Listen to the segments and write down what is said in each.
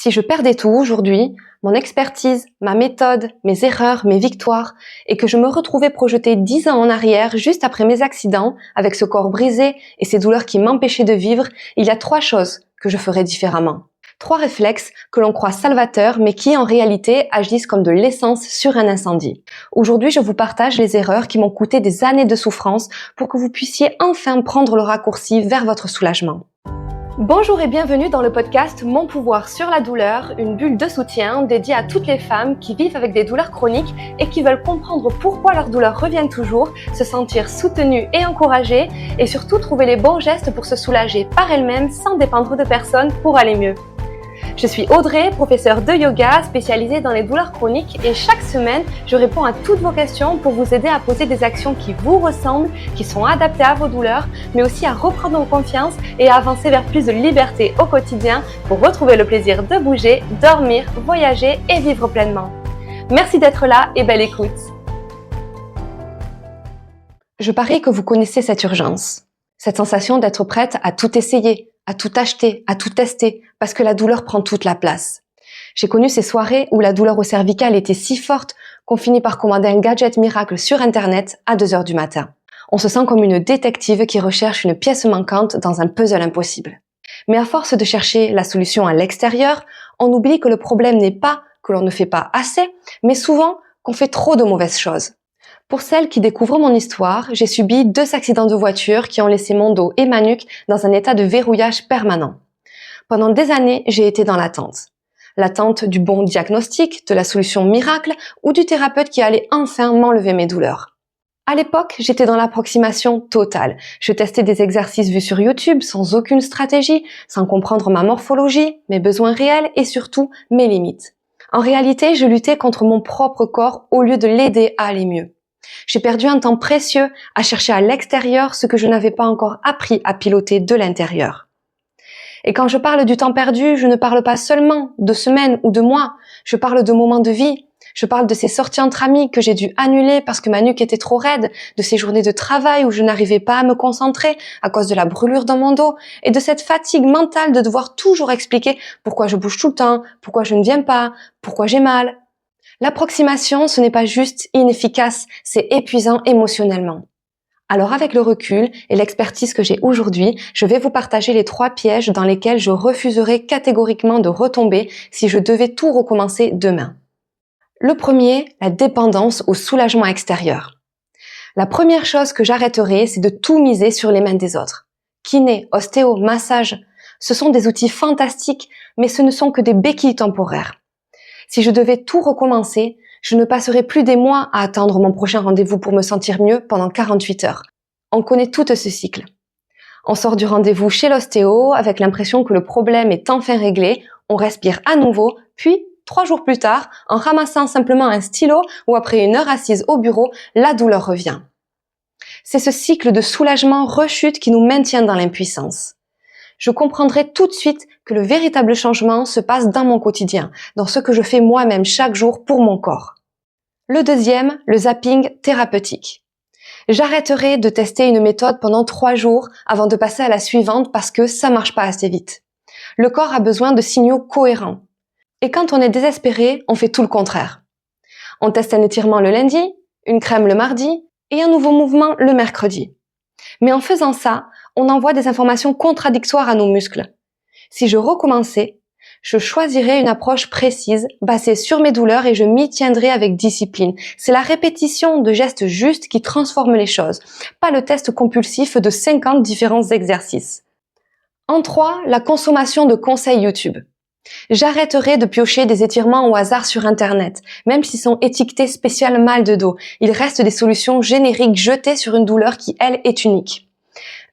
Si je perdais tout aujourd'hui, mon expertise, ma méthode, mes erreurs, mes victoires, et que je me retrouvais projetée 10 ans en arrière, juste après mes accidents, avec ce corps brisé et ces douleurs qui m'empêchaient de vivre, il y a 3 choses que je ferais différemment. 3 réflexes que l'on croit salvateurs, mais qui en réalité agissent comme de l'essence sur un incendie. Aujourd'hui, je vous partage les erreurs qui m'ont coûté des années de souffrance pour que vous puissiez enfin prendre le raccourci vers votre soulagement. Bonjour et bienvenue dans le podcast Mon pouvoir sur la douleur, une bulle de soutien dédiée à toutes les femmes qui vivent avec des douleurs chroniques et qui veulent comprendre pourquoi leurs douleurs reviennent toujours, se sentir soutenues et encouragées et surtout trouver les bons gestes pour se soulager par elles-mêmes sans dépendre de personne pour aller mieux. Je suis Audrey, professeure de yoga spécialisée dans les douleurs chroniques et chaque semaine, je réponds à toutes vos questions pour vous aider à poser des actions qui vous ressemblent, qui sont adaptées à vos douleurs, mais aussi à reprendre confiance et à avancer vers plus de liberté au quotidien pour retrouver le plaisir de bouger, dormir, voyager et vivre pleinement. Merci d'être là et belle écoute. Je parie que vous connaissez cette urgence, cette sensation d'être prête à tout essayer, à tout acheter, à tout tester, parce que la douleur prend toute la place. J'ai connu ces soirées où la douleur au cervical était si forte qu'on finit par commander un gadget miracle sur Internet à 2h du matin. On se sent comme une détective qui recherche une pièce manquante dans un puzzle impossible. Mais à force de chercher la solution à l'extérieur, on oublie que le problème n'est pas que l'on ne fait pas assez, mais souvent qu'on fait trop de mauvaises choses. Pour celles qui découvrent mon histoire, j'ai subi 2 accidents de voiture qui ont laissé mon dos et ma nuque dans un état de verrouillage permanent. Pendant des années, j'ai été dans l'attente. L'attente du bon diagnostic, de la solution miracle ou du thérapeute qui allait enfin m'enlever mes douleurs. À l'époque, j'étais dans l'approximation totale. Je testais des exercices vus sur YouTube sans aucune stratégie, sans comprendre ma morphologie, mes besoins réels et surtout mes limites. En réalité, je luttais contre mon propre corps au lieu de l'aider à aller mieux. J'ai perdu un temps précieux à chercher à l'extérieur ce que je n'avais pas encore appris à piloter de l'intérieur. Et quand je parle du temps perdu, je ne parle pas seulement de semaines ou de mois, je parle de moments de vie. Je parle de ces sorties entre amis que j'ai dû annuler parce que ma nuque était trop raide, de ces journées de travail où je n'arrivais pas à me concentrer à cause de la brûlure dans mon dos et de cette fatigue mentale de devoir toujours expliquer pourquoi je bouge tout le temps, pourquoi je ne viens pas, pourquoi j'ai mal. L'approximation, ce n'est pas juste inefficace, c'est épuisant émotionnellement. Alors avec le recul et l'expertise que j'ai aujourd'hui, je vais vous partager les 3 pièges dans lesquels je refuserais catégoriquement de retomber si je devais tout recommencer demain. Le premier, la dépendance au soulagement extérieur. La première chose que j'arrêterai, c'est de tout miser sur les mains des autres. Kiné, ostéo, massage, ce sont des outils fantastiques, mais ce ne sont que des béquilles temporaires. Si je devais tout recommencer, je ne passerais plus des mois à attendre mon prochain rendez-vous pour me sentir mieux pendant 48 heures. On connaît tout ce cycle. On sort du rendez-vous chez l'ostéo avec l'impression que le problème est enfin réglé, on respire à nouveau, puis 3 jours plus tard, en ramassant simplement un stylo ou après 1 heure assise au bureau, la douleur revient. C'est ce cycle de soulagement rechute qui nous maintient dans l'impuissance. Je comprendrai tout de suite que le véritable changement se passe dans mon quotidien, dans ce que je fais moi-même chaque jour pour mon corps. Le deuxième, le zapping thérapeutique. J'arrêterai de tester une méthode pendant 3 jours avant de passer à la suivante parce que ça marche pas assez vite. Le corps a besoin de signaux cohérents. Et quand on est désespéré, on fait tout le contraire. On teste un étirement le lundi, une crème le mardi et un nouveau mouvement le mercredi. Mais en faisant ça, on envoie des informations contradictoires à nos muscles. Si je recommençais, je choisirais une approche précise, basée sur mes douleurs et je m'y tiendrai avec discipline. C'est la répétition de gestes justes qui transforme les choses, pas le test compulsif de 50 différents exercices. En 3, la consommation de conseils YouTube. J'arrêterai de piocher des étirements au hasard sur Internet, même s'ils sont étiquetés spécial mal de dos. Il reste des solutions génériques jetées sur une douleur qui, elle, est unique.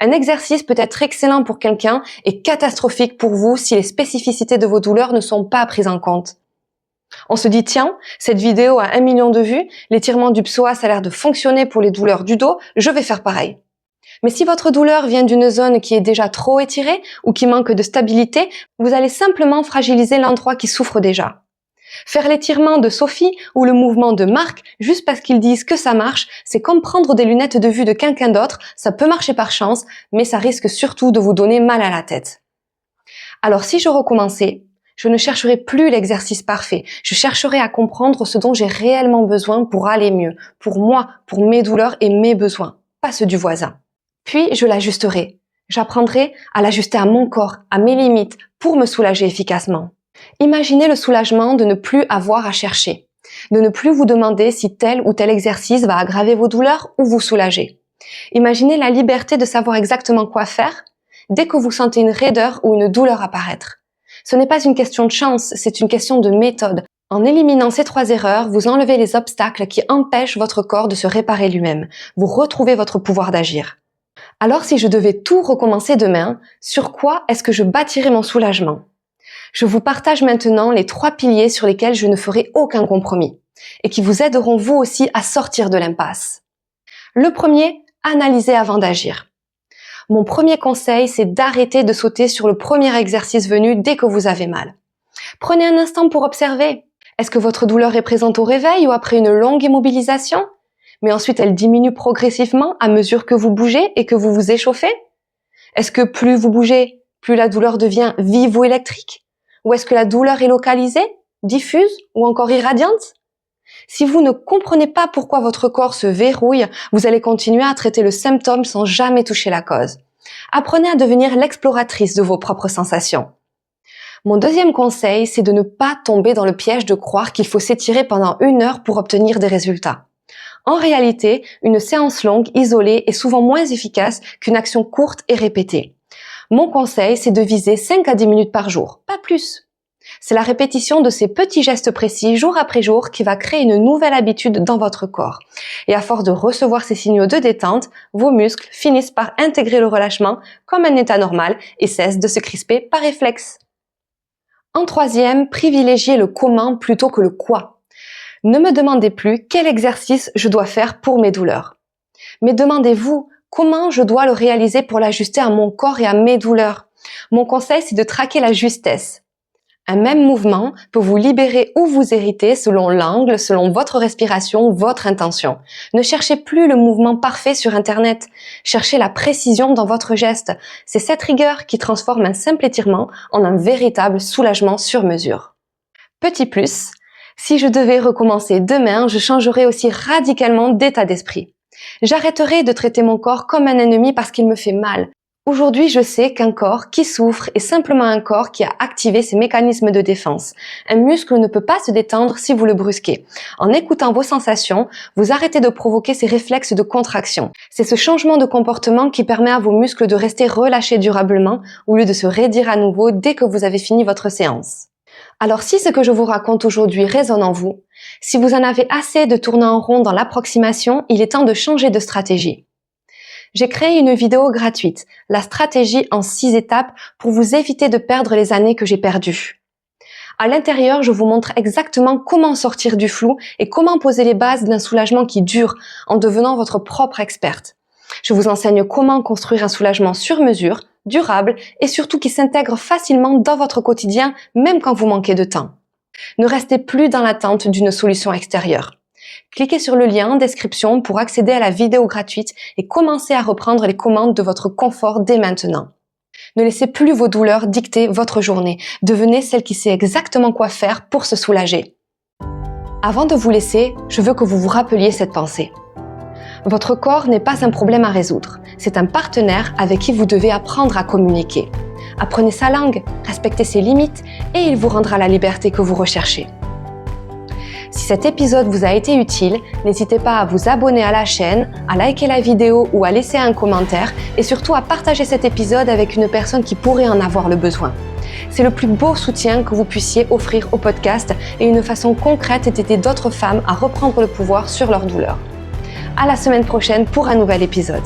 Un exercice peut être excellent pour quelqu'un et catastrophique pour vous si les spécificités de vos douleurs ne sont pas prises en compte. On se dit, tiens, cette vidéo a 1 million de vues, l'étirement du psoas a l'air de fonctionner pour les douleurs du dos, je vais faire pareil. Mais si votre douleur vient d'une zone qui est déjà trop étirée ou qui manque de stabilité, vous allez simplement fragiliser l'endroit qui souffre déjà. Faire l'étirement de Sophie ou le mouvement de Marc juste parce qu'ils disent que ça marche, c'est comme prendre des lunettes de vue de quelqu'un d'autre, ça peut marcher par chance, mais ça risque surtout de vous donner mal à la tête. Alors si je recommençais, Je ne chercherai plus l'exercice parfait. Je chercherai à comprendre ce dont j'ai réellement besoin pour aller mieux, pour moi, pour mes douleurs et mes besoins, pas ceux du voisin. Puis, je l'ajusterai. J'apprendrai à l'ajuster à mon corps, à mes limites, pour me soulager efficacement. Imaginez le soulagement de ne plus avoir à chercher, de ne plus vous demander si tel ou tel exercice va aggraver vos douleurs ou vous soulager. Imaginez la liberté de savoir exactement quoi faire dès que vous sentez une raideur ou une douleur apparaître. Ce n'est pas une question de chance, c'est une question de méthode. En éliminant ces 3 erreurs, vous enlevez les obstacles qui empêchent votre corps de se réparer lui-même. Vous retrouvez votre pouvoir d'agir. Alors si je devais tout recommencer demain, sur quoi est-ce que je bâtirais mon soulagement ? Je vous partage maintenant les 3 piliers sur lesquels je ne ferai aucun compromis et qui vous aideront vous aussi à sortir de l'impasse. Le premier, analysez avant d'agir. Mon premier conseil, c'est d'arrêter de sauter sur le premier exercice venu dès que vous avez mal. Prenez un instant pour observer. Est-ce que votre douleur est présente au réveil ou après une longue immobilisation ? Mais ensuite elle diminue progressivement à mesure que vous bougez et que vous vous échauffez ? Est-ce que plus vous bougez, plus la douleur devient vive ou électrique ? Ou est-ce que la douleur est localisée, diffuse ou encore irradiante ? Si vous ne comprenez pas pourquoi votre corps se verrouille, vous allez continuer à traiter le symptôme sans jamais toucher la cause. Apprenez à devenir l'exploratrice de vos propres sensations. Mon deuxième conseil, c'est de ne pas tomber dans le piège de croire qu'il faut s'étirer pendant 1 heure pour obtenir des résultats. En réalité, une séance longue, isolée, est souvent moins efficace qu'une action courte et répétée. Mon conseil, c'est de viser 5 à 10 minutes par jour, pas plus. C'est la répétition de ces petits gestes précis jour après jour qui va créer une nouvelle habitude dans votre corps. Et à force de recevoir ces signaux de détente, vos muscles finissent par intégrer le relâchement comme un état normal et cessent de se crisper par réflexe. En troisième, privilégiez le comment plutôt que le quoi. Ne me demandez plus quel exercice je dois faire pour mes douleurs. Mais demandez-vous comment je dois le réaliser pour l'ajuster à mon corps et à mes douleurs. Mon conseil, c'est de traquer la justesse. Un même mouvement peut vous libérer ou vous irriter selon l'angle, selon votre respiration, votre intention. Ne cherchez plus le mouvement parfait sur Internet. Cherchez la précision dans votre geste. C'est cette rigueur qui transforme un simple étirement en un véritable soulagement sur mesure. Petit plus, si je devais recommencer demain, je changerais aussi radicalement d'état d'esprit. J'arrêterai de traiter mon corps comme un ennemi parce qu'il me fait mal. Aujourd'hui, je sais qu'un corps qui souffre est simplement un corps qui a activé ses mécanismes de défense. Un muscle ne peut pas se détendre si vous le brusquez. En écoutant vos sensations, vous arrêtez de provoquer ces réflexes de contraction. C'est ce changement de comportement qui permet à vos muscles de rester relâchés durablement au lieu de se raidir à nouveau dès que vous avez fini votre séance. Alors si ce que je vous raconte aujourd'hui résonne en vous, si vous en avez assez de tourner en rond dans l'approximation, il est temps de changer de stratégie. J'ai créé une vidéo gratuite, la stratégie en 6 étapes pour vous éviter de perdre les années que j'ai perdues. À l'intérieur, je vous montre exactement comment sortir du flou et comment poser les bases d'un soulagement qui dure en devenant votre propre experte. Je vous enseigne comment construire un soulagement sur mesure, durable et surtout qui s'intègre facilement dans votre quotidien même quand vous manquez de temps. Ne restez plus dans l'attente d'une solution extérieure. Cliquez sur le lien en description pour accéder à la vidéo gratuite et commencer à reprendre les commandes de votre confort dès maintenant. Ne laissez plus vos douleurs dicter votre journée. Devenez celle qui sait exactement quoi faire pour se soulager. Avant de vous laisser, je veux que vous vous rappeliez cette pensée. Votre corps n'est pas un problème à résoudre. C'est un partenaire avec qui vous devez apprendre à communiquer. Apprenez sa langue, respectez ses limites et il vous rendra la liberté que vous recherchez. Si cet épisode vous a été utile, n'hésitez pas à vous abonner à la chaîne, à liker la vidéo ou à laisser un commentaire et surtout à partager cet épisode avec une personne qui pourrait en avoir le besoin. C'est le plus beau soutien que vous puissiez offrir au podcast et une façon concrète d'aider d'autres femmes à reprendre le pouvoir sur leur douleur. À la semaine prochaine pour un nouvel épisode.